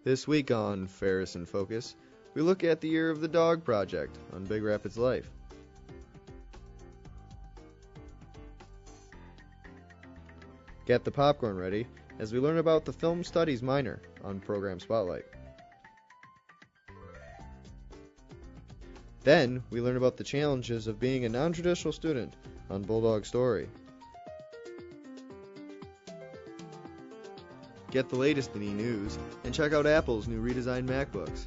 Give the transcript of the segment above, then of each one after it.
This week on Ferris in Focus, we look at the Year of the Dog project on Big Rapids Life. Get the popcorn ready as we learn about the Film Studies minor on Program Spotlight. Then, we learn about the challenges of being a non-traditional student on Bulldog Story. Get the latest in e-news and check out Apple's new redesigned MacBooks.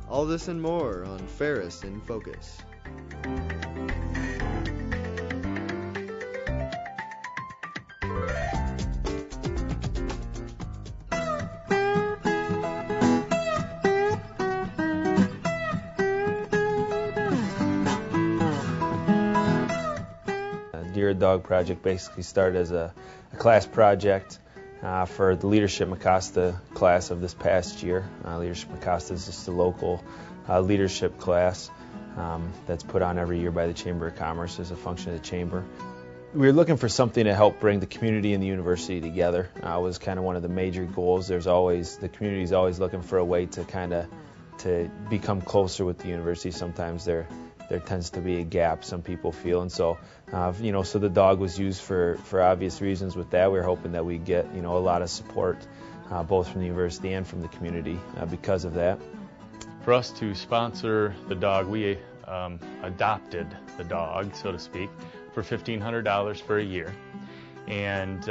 All this and more on Ferris in Focus. Dear Dog Project basically started as a class project for the Leadership Mecosta class of this past year. Leadership Mecosta is just a local leadership class that's put on every year by the Chamber of Commerce as a function of the Chamber. We were looking for something to help bring the community and the university together. Was kind of one of the major goals. The community is always looking for a way to become closer with the university. Sometimes there tends to be a gap, some people feel, and so so the dog was used for obvious reasons. With that, we were hoping that we'd get a lot of support both from the university and from the community because of that. For us to sponsor the dog, we adopted the dog, so to speak, for $1,500 for a year. And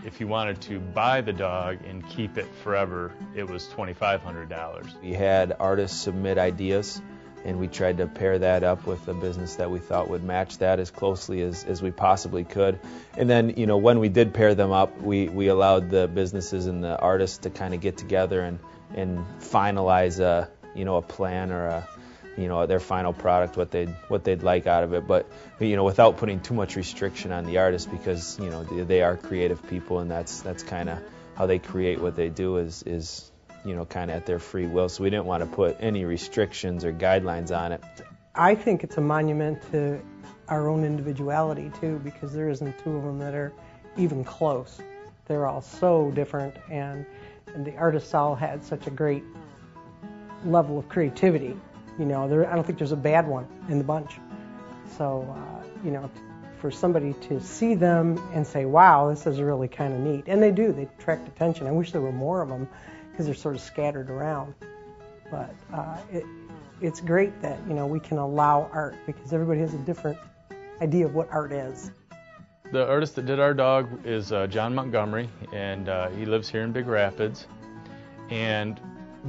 if you wanted to buy the dog and keep it forever, it was $2,500. We had artists submit ideas, and we tried to pair that up with a business that we thought would match that as closely as we possibly could. And then, when we did pair them up, we allowed the businesses and the artists to kind of get together and finalize a plan or their final product, what they'd like out of it. But without putting too much restriction on the artists, because they are creative people, and that's kind of how they create what they do is kind of at their free will. So we didn't want to put any restrictions or guidelines on it. I think it's a monument to our own individuality too, because there isn't two of them that are even close. They're all so different, and the artists all had such a great level of creativity. I don't think there's a bad one in the bunch. So, for somebody to see them and say, wow, this is really kind of neat. And they attract attention. I wish there were more of them, because they're sort of scattered around. But it's great that we can allow art, because everybody has a different idea of what art is. The artist that did our dog is John Montgomery, and he lives here in Big Rapids. And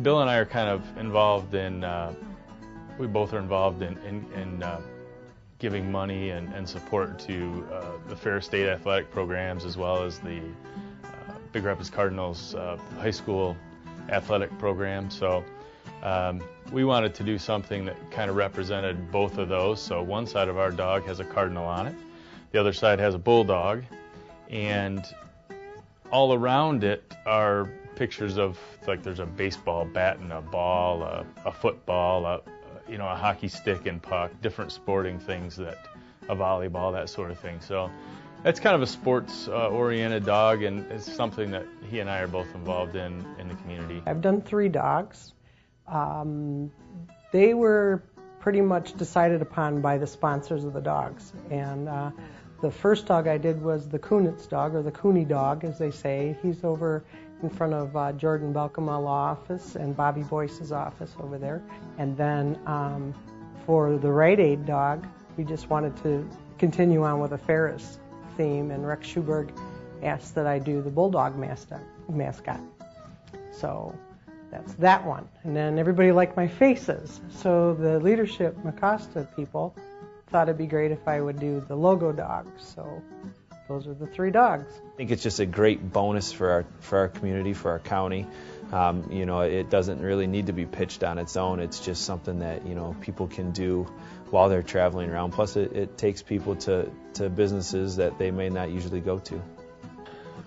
Bill and I are kind of involved in, we both are involved in giving money and support to the Ferris State athletic programs, as well as the Big Rapids Cardinals high school athletic program. So we wanted to do something that kind of represented both of those. So one side of our dog has a cardinal on it, the other side has a bulldog, and all around it are pictures of, like, there's a baseball bat and a ball, a football, a hockey stick and puck, different sporting things, a volleyball, that sort of thing. So that's kind of a sports-oriented dog, and it's something that he and I are both involved in the community. I've done 3 dogs. They were pretty much decided upon by the sponsors of the dogs. And the first dog I did was the Kunitz dog, or the Cooney dog, as they say. He's over in front of Jordan Belkema Law Office and Bobby Boyce's office over there. And then for the Rite Aid dog, we just wanted to continue on with a Ferris theme, and Rex Schuberg asked that I do the Bulldog mascot. So that's that one. And then everybody liked my faces. So the Leadership Mecosta people thought it'd be great if I would do the logo dog. So those are the 3 dogs. I think it's just a great bonus for our community, for our county. It doesn't really need to be pitched on its own. It's just something that people can do while they're traveling around. Plus, it takes people to businesses that they may not usually go to.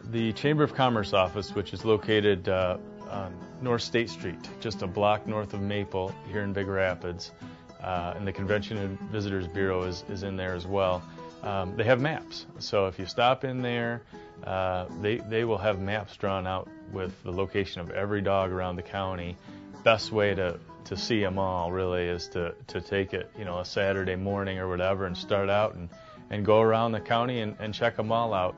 The Chamber of Commerce office, which is located on North State Street, just a block north of Maple here in Big Rapids, and the Convention and Visitors Bureau is in there as well. they have maps. So if you stop in there, they will have maps drawn out with the location of every dog around the county. Best way to see them all really is to take it, a Saturday morning or whatever, and start out and go around the county and check them all out.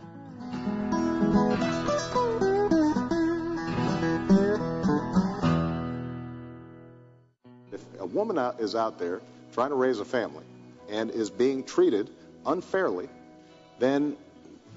If a woman is out there trying to raise a family and is being treated unfairly, then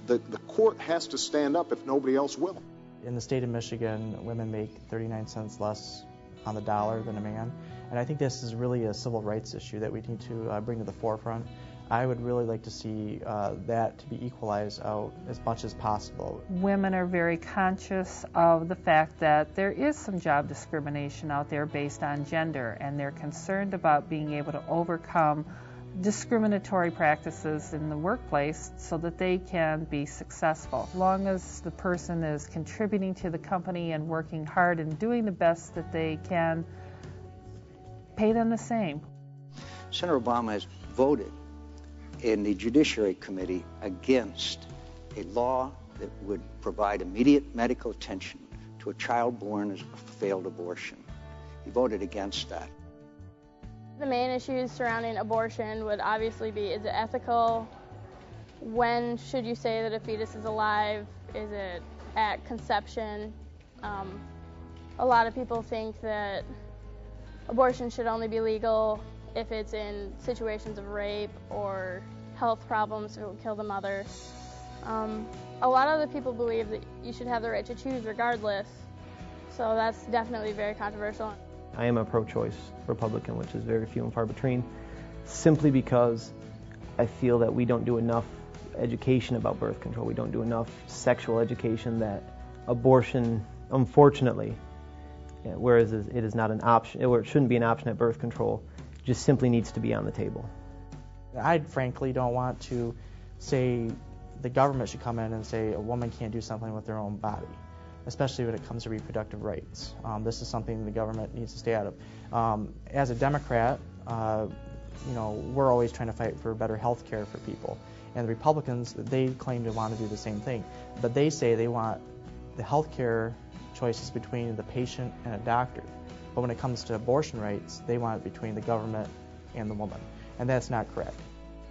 the court has to stand up if nobody else will. In the state of Michigan, women make 39 cents less on the dollar than a man, and I think this is really a civil rights issue that we need to bring to the forefront. I would really like to see that to be equalized out as much as possible. Women are very conscious of the fact that there is some job discrimination out there based on gender, and they're concerned about being able to overcome discriminatory practices in the workplace so that they can be successful. As long as the person is contributing to the company and working hard and doing the best that they can, pay them the same. Senator Obama has voted in the Judiciary Committee against a law that would provide immediate medical attention to a child born as a failed abortion. He voted against that. The main issues surrounding abortion would obviously be, is it ethical? When should you say that a fetus is alive? Is it at conception? A lot of people think that abortion should only be legal if it's in situations of rape or health problems that will kill the mother. A lot of other people believe that you should have the right to choose regardless, so that's definitely very controversial. I am a pro-choice Republican, which is very few and far between, simply because I feel that we don't do enough education about birth control. We don't do enough sexual education, that abortion, unfortunately, whereas it is not an option, or it shouldn't be an option at birth control, just simply needs to be on the table. I frankly don't want to say the government should come in and say a woman can't do something with their own body, especially when it comes to reproductive rights. This is something the government needs to stay out of. As a Democrat, we're always trying to fight for better health care for people. And the Republicans, they claim to want to do the same thing. But they say they want the health care choices between the patient and a doctor. But when it comes to abortion rights, they want it between the government and the woman. And that's not correct.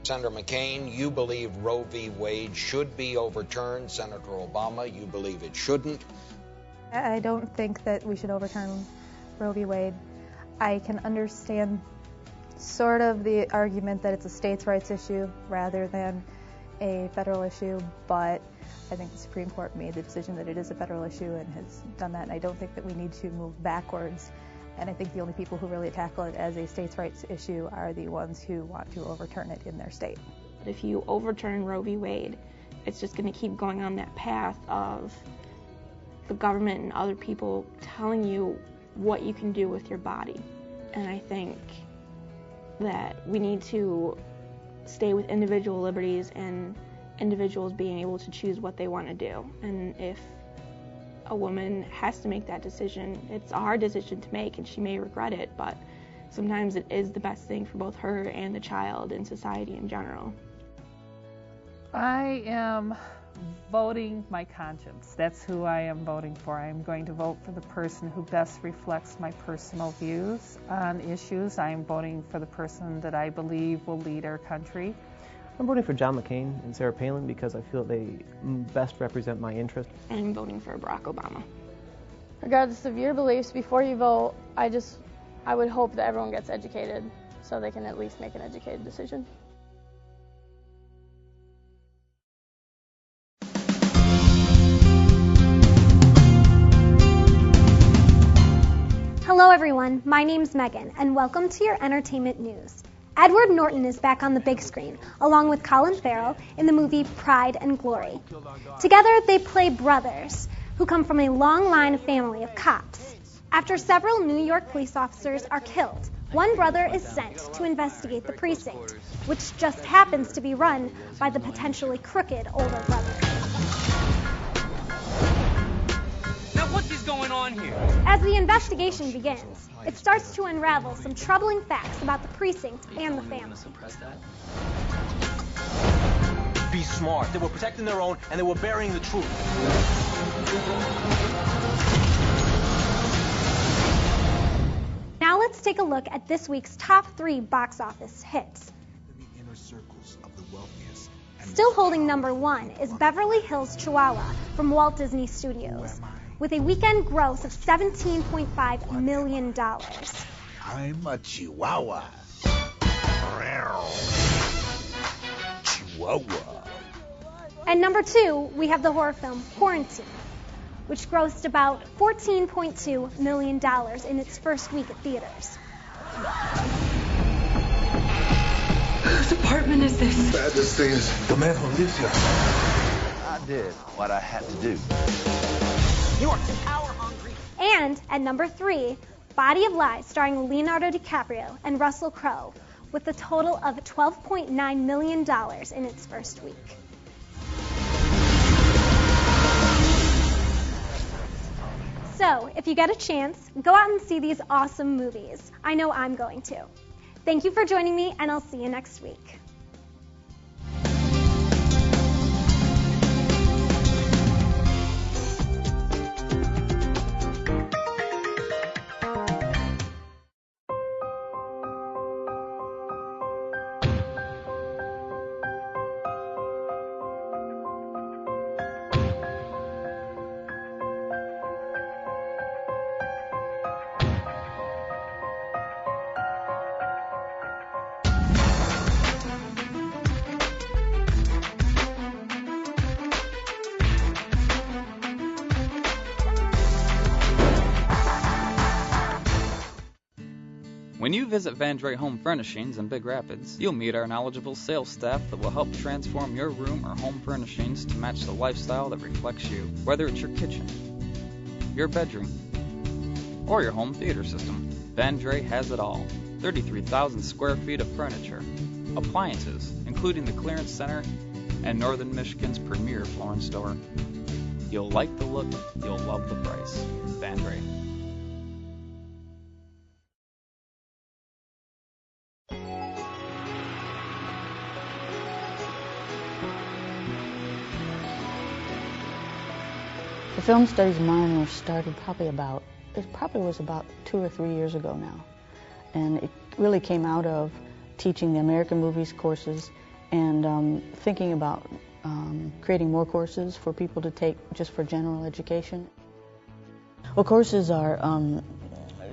Senator McCain, you believe Roe v. Wade should be overturned. Senator Obama, you believe it shouldn't. I don't think that we should overturn Roe v. Wade. I can understand sort of the argument that it's a states' rights issue rather than a federal issue, but I think the Supreme Court made the decision that it is a federal issue and has done that, and I don't think that we need to move backwards. And I think the only people who really tackle it as a states' rights issue are the ones who want to overturn it in their state. If you overturn Roe v. Wade, it's just going to keep going on that path of the government and other people telling you what you can do with your body. And I think that we need to stay with individual liberties and individuals being able to choose what they want to do. And if a woman has to make that decision, it's a hard decision to make and she may regret it, but sometimes it is the best thing for both her and the child and society in general. I am voting my conscience. That's who I am voting for. I am going to vote for the person who best reflects my personal views on issues. I am voting for the person that I believe will lead our country. I'm voting for John McCain and Sarah Palin because I feel they best represent my interests. I'm voting for Barack Obama. Regardless of your beliefs, before you vote, I would hope that everyone gets educated so they can at least make an educated decision. Hello everyone, my name's Megan, and welcome to your entertainment news. Edward Norton is back on the big screen, along with Colin Farrell, in the movie Pride and Glory. Together, they play brothers who come from a long line of family of cops. After several New York police officers are killed, one brother is sent to investigate the precinct, which just happens to be run by the potentially crooked older brother. Now what is going on here? As the investigation begins, it starts to unravel some troubling facts about the precinct and the family. be smart. They were protecting their own, and they were burying the truth. Now let's take a look at this week's top 3 box office hits. Still holding number 1 is Beverly Hills Chihuahua from Walt Disney Studios, with a weekend gross of $17.5 million. I'm a Chihuahua. Chihuahua. And number 2, we have the horror film Quarantine, which grossed about $14.2 million in its first week at theaters. Whose apartment is this? This thing is the man who lives here. I did what I had to do. You are too power hungry. And at number 3, Body of Lies, starring Leonardo DiCaprio and Russell Crowe, with a total of $12.9 million in its first week. So, if you get a chance, go out and see these awesome movies. I know I'm going to. Thank you for joining me, and I'll see you next week. When you visit Van Dre Home Furnishings in Big Rapids, you'll meet our knowledgeable sales staff that will help transform your room or home furnishings to match the lifestyle that reflects you. Whether it's your kitchen, your bedroom, or your home theater system, Van Dre has it all. 33,000 square feet of furniture, appliances, including the clearance center, and Northern Michigan's premier flooring store. You'll like the look, you'll love the price. Van Dre. The film studies minor started probably was about 2 or 3 years ago now. And it really came out of teaching the American movies courses and thinking about creating more courses for people to take just for general education. Well, courses are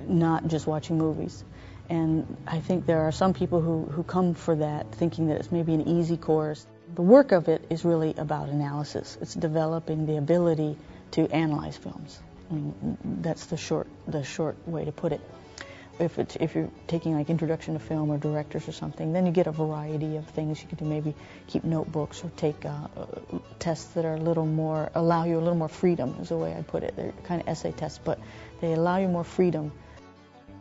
not just watching movies. And I think there are some people who come for that thinking that it's maybe an easy course. The work of it is really about analysis. It's developing the ability to analyze films. I mean, that's the short way to put it. If you're taking like introduction to film or directors or something, then you get a variety of things. You can do maybe keep notebooks or take tests that are allow you a little more freedom, is the way I put it. They're kind of essay tests, but they allow you more freedom.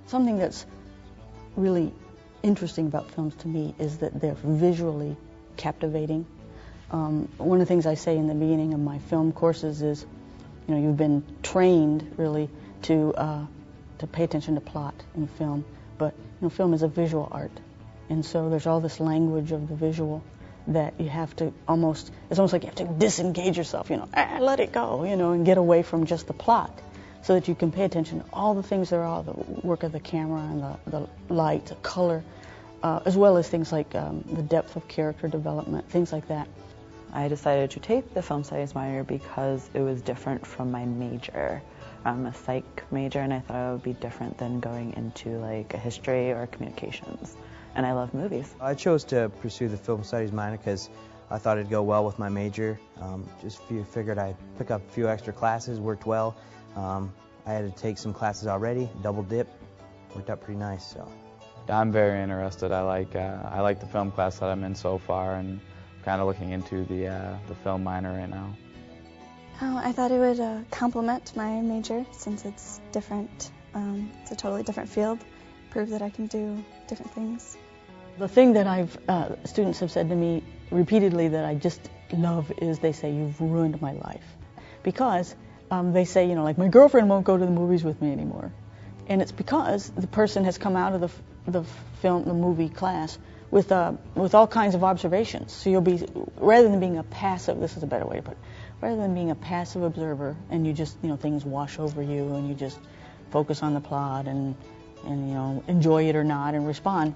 Something that's really interesting about films to me is that they're visually captivating. One of the things I say in the beginning of my film courses is, you've been trained really to pay attention to plot in film, but film is a visual art, and so there's all this language of the visual that you have to it's almost like you have to disengage yourself, let it go, and get away from just the plot, so that you can pay attention to all the things there are, the work of the camera and the light, the color, as well as things like the depth of character development, things like that. I decided to take the film studies minor because it was different from my major. I'm a psych major, and I thought it would be different than going into like a history or communications. And I love movies. I chose to pursue the film studies minor because I thought it'd go well with my major. Just figured I'd pick up a few extra classes, worked well. I had to take some classes already, double dip, worked out pretty nice. So I'm very interested. I like the film class that I'm in so far, and kind of looking into the film minor right now. I thought it would complement my major since it's different. It's a totally different field. Prove that I can do different things. The thing that students have said to me repeatedly that I just love is they say, "You've ruined my life," because they say, like my girlfriend won't go to the movies with me anymore, and it's because the person has come out of the movie class with all kinds of observations. So you'll be, rather than being a passive, this is a better way to put it, rather than being a passive observer and you just, things wash over you and you just focus on the plot and enjoy it or not and respond,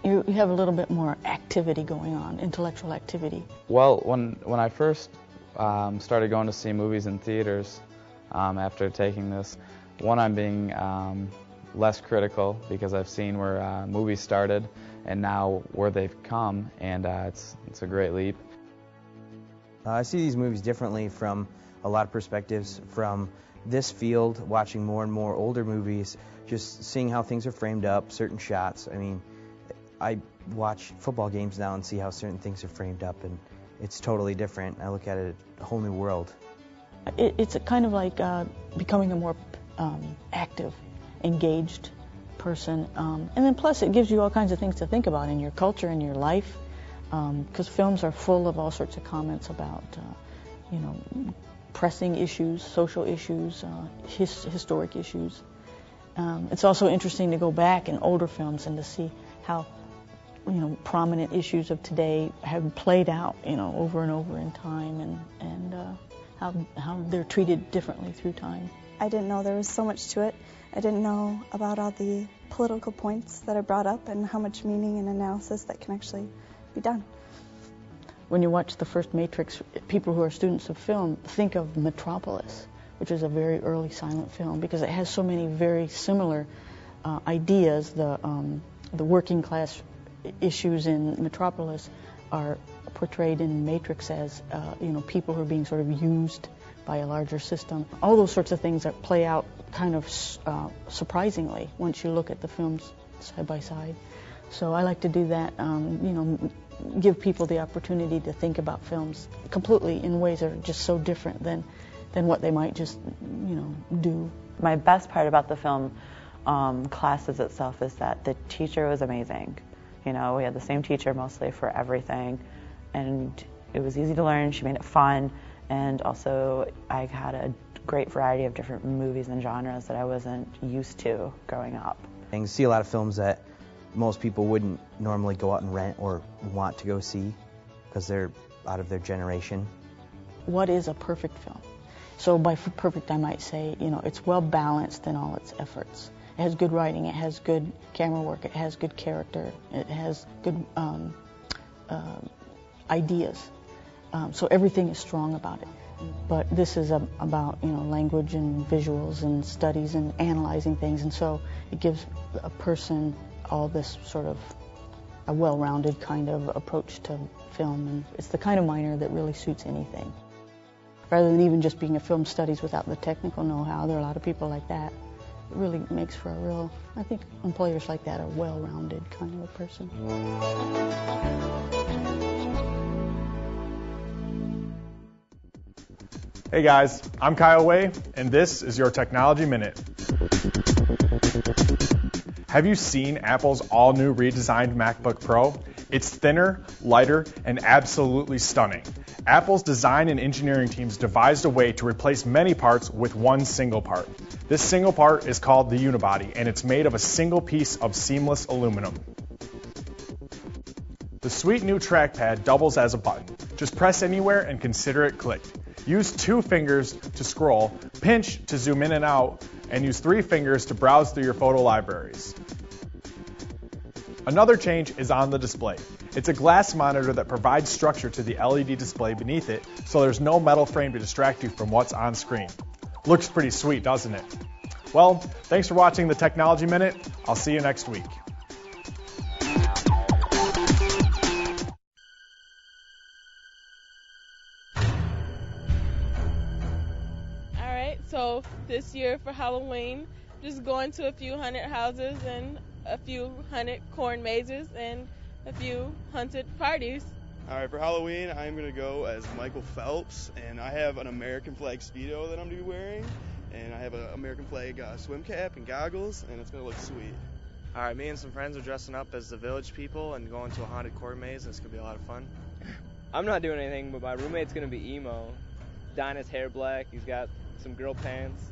you have a little bit more activity going on, intellectual activity. Well, when I first started going to see movies in theaters after taking this, I'm being less critical because I've seen where movies started and now where they've come, and it's a great leap. I see these movies differently from a lot of perspectives. From this field, watching more and more older movies, just seeing how things are framed up, certain shots. I mean, I watch football games now and see how certain things are framed up, and it's totally different. I look at it a whole new world. It's a kind of like becoming a more active, engaged person, and then plus it gives you all kinds of things to think about in your culture, in your life, because films are full of all sorts of comments about, pressing issues, social issues, historic issues. It's also interesting to go back in older films and to see how, prominent issues of today have played out, over and over in time, and how they're treated differently through time. I didn't know there was so much to it. I didn't know about all the political points that are brought up and how much meaning and analysis that can actually be done. When you watch the first Matrix, people who are students of film think of Metropolis, which is a very early silent film, because it has so many very similar ideas. The working class issues in Metropolis are portrayed in Matrix as people who are being sort of used by a larger system. All those sorts of things that play out kind of surprisingly once you look at the films side by side. So I like to do that, give people the opportunity to think about films completely in ways that are just so different than what they might just, do. My best part about the film classes itself is that the teacher was amazing. We had the same teacher mostly for everything, and it was easy to learn. She made it fun, and also I had a great variety of different movies and genres that I wasn't used to growing up. And you see a lot of films that most people wouldn't normally go out and rent or want to go see because they're out of their generation. What is a perfect film? So by perfect I might say, it's well balanced in all its efforts. It has good writing, it has good camera work, it has good character, it has good ideas. So everything is strong about it. But this is about language and visuals and studies and analyzing things, and so it gives a person all this sort of a well-rounded kind of approach to film, and it's the kind of minor that really suits anything. Rather than even just being a film studies without the technical know-how, there are a lot of people like that. It really makes for a real, I think employers like that are well-rounded kind of a person. Hey guys, I'm Kyle Way, and this is your Technology Minute. Have you seen Apple's all-new redesigned MacBook Pro? It's thinner, lighter, and absolutely stunning. Apple's design and engineering teams devised a way to replace many parts with one single part. This single part is called the unibody, and it's made of a single piece of seamless aluminum. The sweet new trackpad doubles as a button. Just press anywhere and consider it clicked. Use 2 fingers to scroll, pinch to zoom in and out, and use 3 fingers to browse through your photo libraries. Another change is on the display. It's a glass monitor that provides structure to the LED display beneath it, so there's no metal frame to distract you from what's on screen. Looks pretty sweet, doesn't it? Well, thanks for watching the Technology Minute. I'll see you next week. So this year for Halloween, just going to a few hundred houses and a few hundred corn mazes and a few haunted parties. All right, for Halloween, I'm going to go as Michael Phelps, and I have an American flag Speedo that I'm going to be wearing, and I have an American flag swim cap and goggles, and it's going to look sweet. All right, me and some friends are dressing up as the village people and going to a haunted corn maze, and it's going to be a lot of fun. I'm not doing anything, but my roommate's going to be emo. Dyeing his hair black, he's got some girl pants.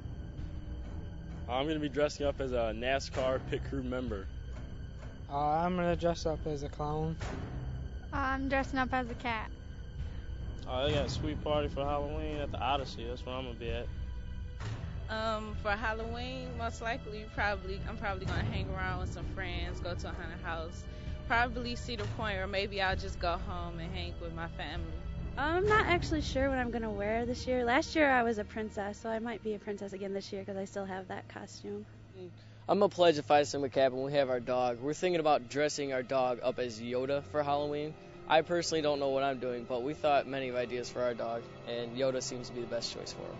I'm going to be dressing up as a NASCAR pit crew member. I'm going to dress up as a clown. I'm dressing up as a cat. They got a sweet party for Halloween at the Odyssey. That's where I'm going to be at. For Halloween, most likely, I'm probably going to hang around with some friends, go to a haunted house, probably Cedar Point, or maybe I'll just go home and hang with my family. I'm not actually sure what I'm going to wear this year. Last year I was a princess, so I might be a princess again this year because I still have that costume. I'm going to pledge a Phi Sigma Kappa when we have our dog. We're thinking about dressing our dog up as Yoda for Halloween. I personally don't know what I'm doing, but we thought many of ideas for our dog, and Yoda seems to be the best choice for him.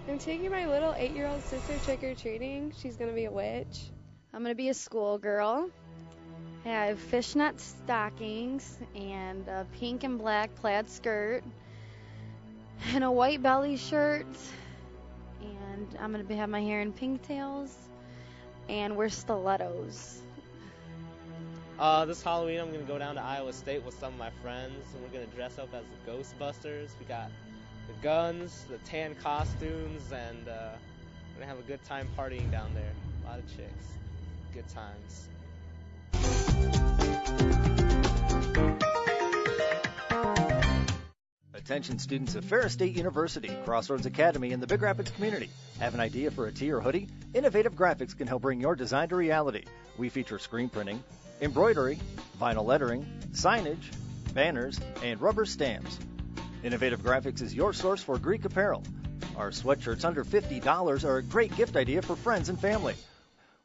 I'm taking my little 8-year-old sister trick-or-treating. She's going to be a witch. I'm going to be a schoolgirl. I have fishnet stockings and a pink and black plaid skirt and a white belly shirt. And I'm going to have my hair in pigtails and wear stilettos. This Halloween I'm going to go down to Iowa State with some of my friends, and we're going to dress up as the Ghostbusters. We got the guns, the tan costumes, and we're going to have a good time partying down there. A lot of chicks. Good times. Attention students of Ferris State University, Crossroads Academy, and the Big Rapids community. Have an idea for a tee or hoodie? Innovative Graphics can help bring your design to reality. We feature screen printing, embroidery, vinyl lettering, signage, banners, and rubber stamps. Innovative Graphics is your source for Greek apparel. Our sweatshirts under $50 are a great gift idea for friends and family.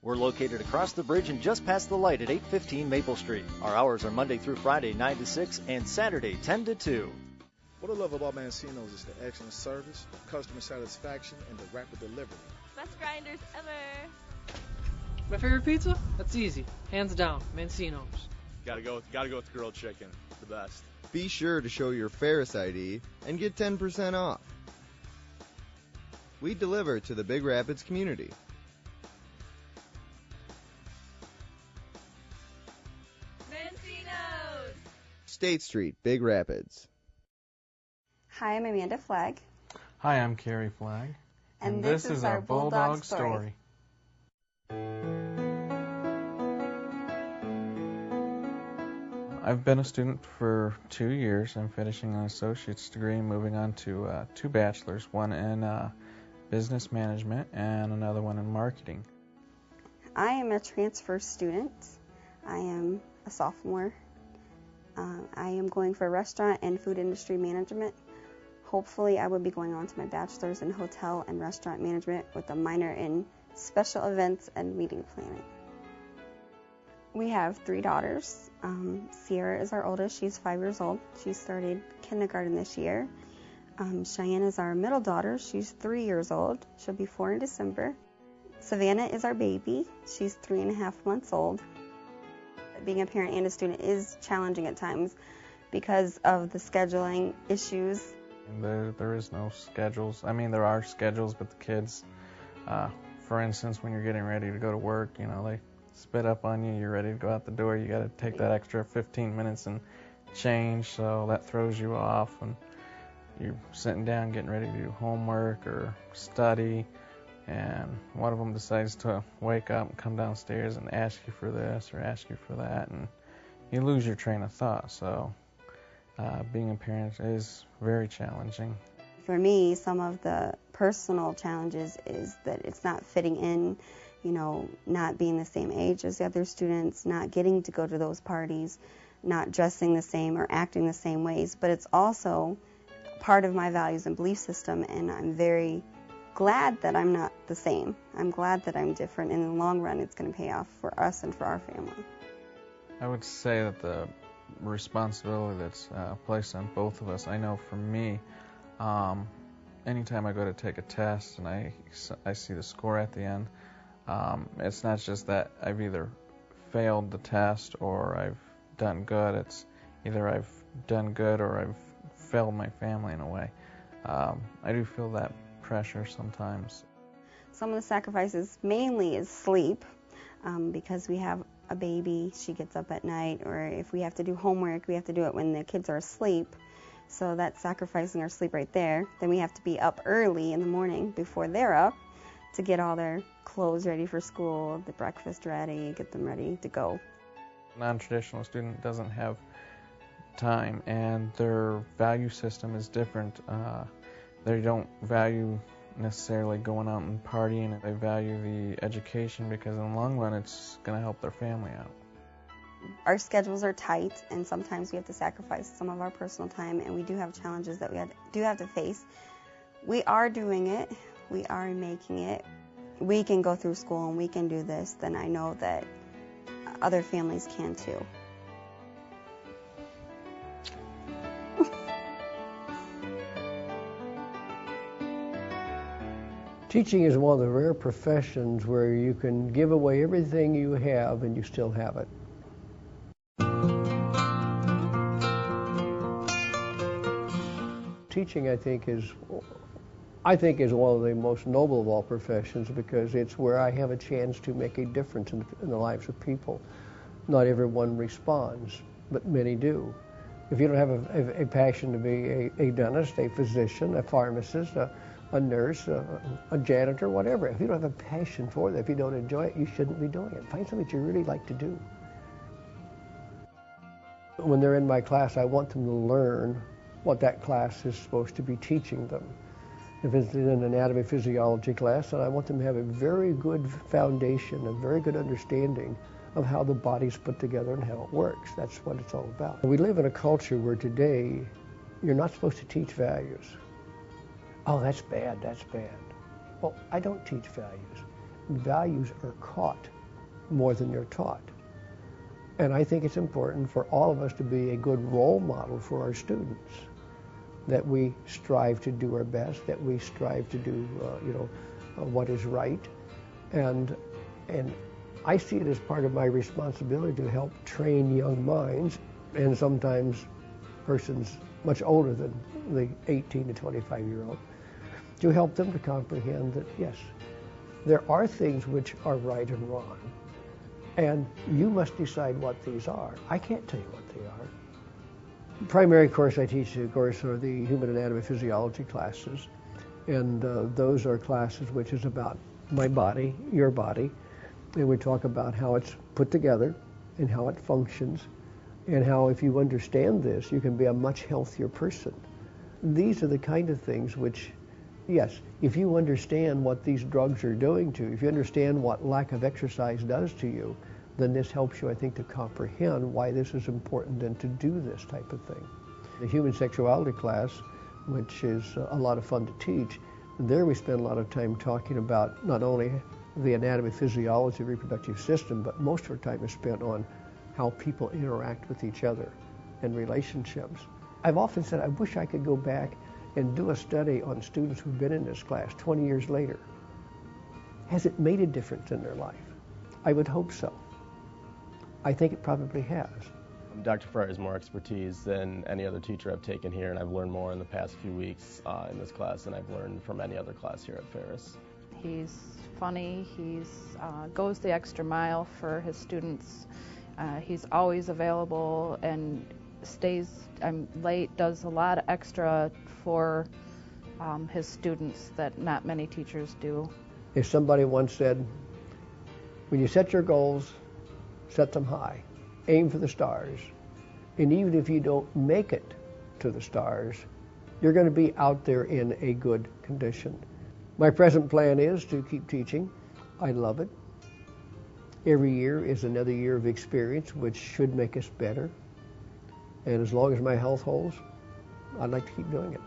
We're located across the bridge and just past the light at 815 Maple Street. Our hours are Monday through Friday, 9 to 6, and Saturday, 10 to 2. What I love about Mancino's is the excellent service, customer satisfaction, and the rapid delivery. Best grinders ever. My favorite pizza? That's easy. Hands down, Mancino's. Gotta go with grilled chicken. The best. Be sure to show your Ferris ID and get 10% off. We deliver to the Big Rapids community. Mancino's! State Street, Big Rapids. Hi, I'm Amanda Flagg. Hi, I'm Carrie Flagg. And this is our Bulldog Story. I've been a student for 2 years. I'm finishing an associate's degree, moving on to 2 bachelors, one in business management and another one in marketing. I am a transfer student. I am a sophomore. I am going for restaurant and food industry management. Hopefully, I will be going on to my bachelor's in hotel and restaurant management with a minor in special events and meeting planning. We have 3 daughters. Sierra is our oldest. She's 5 years old. She started kindergarten this year. Cheyenne is our middle daughter. She's 3 years old. She'll be 4 in December. Savannah is our baby. She's 3.5 months old. Being a parent and a student is challenging at times because of the scheduling issues. There is no schedules. I mean, there are schedules, but the kids, for instance, when you're getting ready to go to work, you know, they spit up on you, you're ready to go out the door, you got to take that extra 15 minutes and change, so that throws you off, and you're sitting down getting ready to do homework or study, and one of them decides to wake up and come downstairs and ask you for this or ask you for that, and you lose your train of thought. So being a parent is very challenging. For me, some of the personal challenges is that it's not fitting in, you know, not being the same age as the other students, not getting to go to those parties, not dressing the same or acting the same ways, but it's also part of my values and belief system, and I'm very glad that I'm not the same. I'm glad that I'm different. In the long run, it's going to pay off for us and for our family. I would say that the responsibility that's placed on both of us, I know for me, anytime I go to take a test and I see the score at the end, it's not just that I've either failed the test or I've done good. It's either I've done good or I've failed my family in a way. I do feel that pressure sometimes. Some of the sacrifices mainly is sleep, because we have a baby, she gets up at night, or if we have to do homework, we have to do it when the kids are asleep. So that's sacrificing our sleep right there. Then we have to be up early in the morning before they're up to get all their clothes ready for school, the breakfast ready, get them ready to go. A non-traditional student doesn't have time, and their value system is different. They don't value necessarily going out and partying. They value the education because in the long run it's going to help their family out. Our schedules are tight, and sometimes we have to sacrifice some of our personal time, and we do have challenges that we do have to face. We are doing it. We are making it. We can go through school and we can do this, then I know that other families can too. Teaching is one of the rare professions where you can give away everything you have and you still have it. Teaching, I think, is one of the most noble of all professions because it's where I have a chance to make a difference in the lives of people. Not everyone responds, but many do. If you don't have a passion to be a dentist, a physician, a pharmacist, a nurse, a janitor, whatever, if you don't have a passion for that, if you don't enjoy it, you shouldn't be doing it. Find something that you really like to do. When they're in my class, I want them to learn what that class is supposed to be teaching them. If it's in an anatomy physiology class, then I want them to have a very good foundation, a very good understanding of how the body's put together and how it works. That's what it's all about. We live in a culture where today you're not supposed to teach values. Oh, that's bad, that's bad. Well, I don't teach values. Values are caught more than they're taught. And I think it's important for all of us to be a good role model for our students, that we strive to do our best, that we strive to do, what is right. And I see it as part of my responsibility to help train young minds, and sometimes persons much older than the 18 to 25-year-old, to help them to comprehend that, yes, there are things which are right and wrong, and you must decide what these are. I can't tell you what they are. The primary course I teach, of course, are the human anatomy physiology classes, and those are classes which is about my body, your body, and we talk about how it's put together and how it functions, and how if you understand this, you can be a much healthier person. These are the kind of things which, yes, if you understand what these drugs are doing to you, if you understand what lack of exercise does to you, then this helps you, I think, to comprehend why this is important and to do this type of thing. The human sexuality class, which is a lot of fun to teach, there we spend a lot of time talking about not only the anatomy, physiology, reproductive system, but most of our time is spent on how people interact with each other and relationships. I've often said I wish I could go back and do a study on students who've been in this class 20 years later. Has it made a difference in their life? I would hope so. I think it probably has. Dr. Ferris has more expertise than any other teacher I've taken here, and I've learned more in the past few weeks in this class than I've learned from any other class here at Ferris. He's funny, he goes the extra mile for his students. He's always available and stays late, does a lot of extra for his students that not many teachers do. As somebody once said, when you set your goals, set them high. Aim for the stars. And even if you don't make it to the stars, you're going to be out there in a good condition. My present plan is to keep teaching. I love it. Every year is another year of experience, which should make us better. And as long as my health holds, I'd like to keep doing it.